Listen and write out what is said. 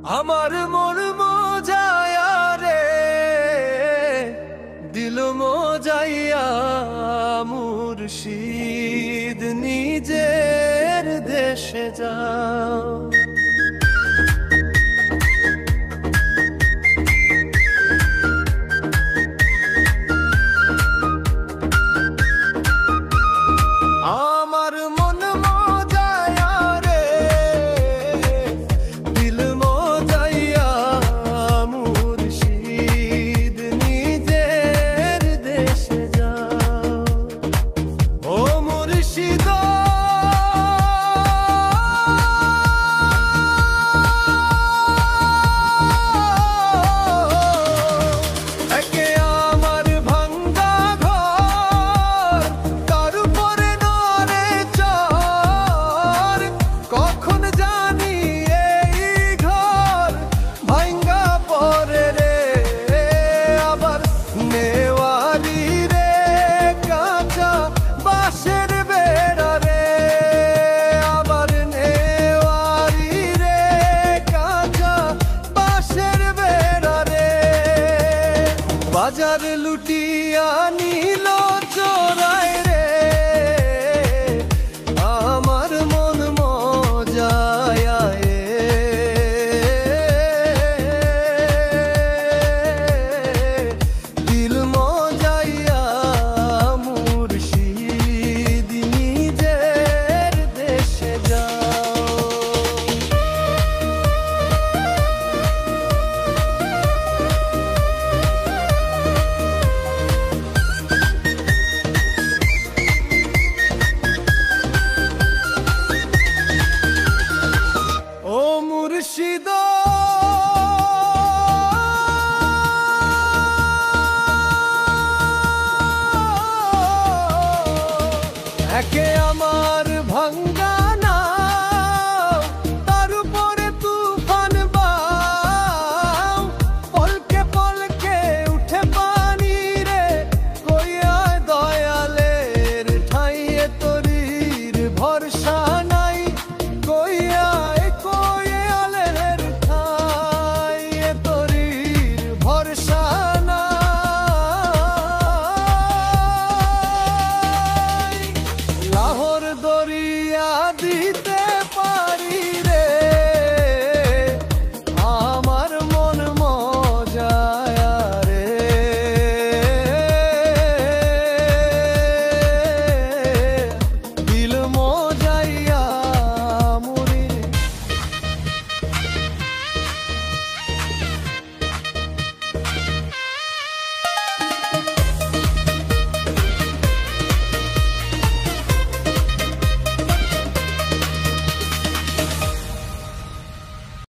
আমার মন মজায়া রে, দিল মজাইয়া মুর্শিদ নিজের দেশে যাও। আমার মন মজায়া রে, দিল মজাইয়া মুর্শিদ নিজের দেশে যাও। ও মুর্শিদ একে আমার ভাঙ্গা ঘর, তার উপরে নড়ে চর। কখন জানি এই ঘর ভাঙ্গা পড়ে রে, আবার নেওয়ারি রে কাঁচা বাঁশের বেড়া রে, আবার নেওয়ারি রে কাঁচা বাঁশের বেড়া রে। বাজার লুটিয়া নিল চোরাই রে, আমার মন মজায়া এ। দিল মজাইয়া মুর্শিদ নিজের দেশে যাও। ও মুর্শিদ